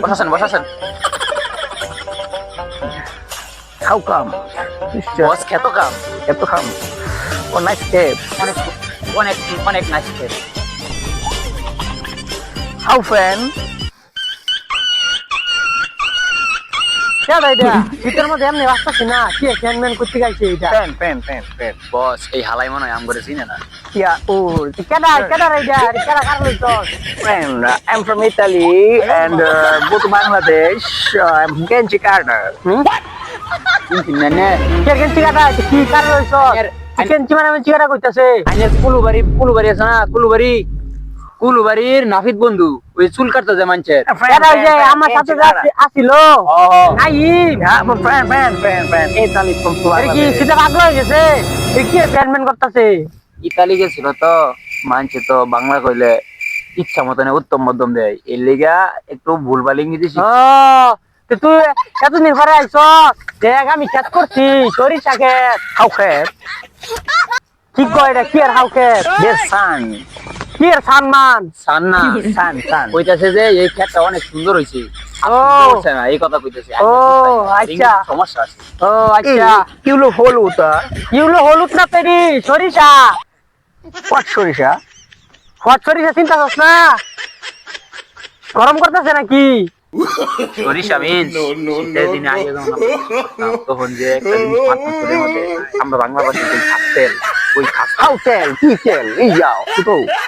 বসাছেন বসাছেন। How come? বস খেত কাম। এত খাম? Oh, nice step. অনেক অনেক অনেক নাইস খেত। How friend? শীতের মধ্যে এমনি আসতেছি না, কি ক্যানম্যান করতে গাইছে এটা? Pen. বস এই হালাই মনে হয় আম করে চিনে না। Yeah, oh, কেডা কেডা রাইডা কেডা কার লইছস? friend. I'm from Italy and go to Bangladesh. I'm from Genji Carter. চিনছি না নে। কে কেনছি কাটা কি কার লইছস? কেনছি মানে আমি চিকাটা কইতাছে। আইনের কুলুবাড়ি আছে না, কুলুবাড়ির নাফিদ বন্ধু ওই চুল কাটতে যায় মানুষের। কেডা ওই যে আমার সাথে যে আসিল? নাই Yeah, I'm a friend. Italy from আরে কি Bangladesh. শীতের আগ্রহ হয়ে গেছে? এ কি ক্যানম্যান করতেছে? ইতালি গেছিল তো, মানুষে তো বাংলা কইলে ইচ্ছা মতন উত্তম মধ্যম দেয়, এর লিগা একটু ভুলভাল ইংরেজি ও তো তুই এতদিন পরে আইছস, দেখ আমি খেত করছি সরিষা খেত। How খেত? কি কয় এটা, কি আর হাউ খেত? There's sun. কি আর সম্মান? সান না Sun. কইতাছে যে এই ক্ষেতটা অনেক সুন্দর হইছে। ও বলছে না, এই কথা কইতাছে। ও, আচ্ছা। ইংরেজি সমস্যা আছে। ও আচ্ছা, You look হলুদ. ইউলো হলুদ না পেরি সরিষা। What সরিষা? হট সরিষা চিন্তা করছ না? গরম করতেছে নাকি? সরিষা মিন্স শীতের দিনে আগে যখন আমরা করতাম, তখন যে একটা জিনিস মাথার চুলের মধ্যে আমরা বাংলা ভাষায় যে খাতেল, ওই খাস How tell? কি tell? এই যাও, ছোট।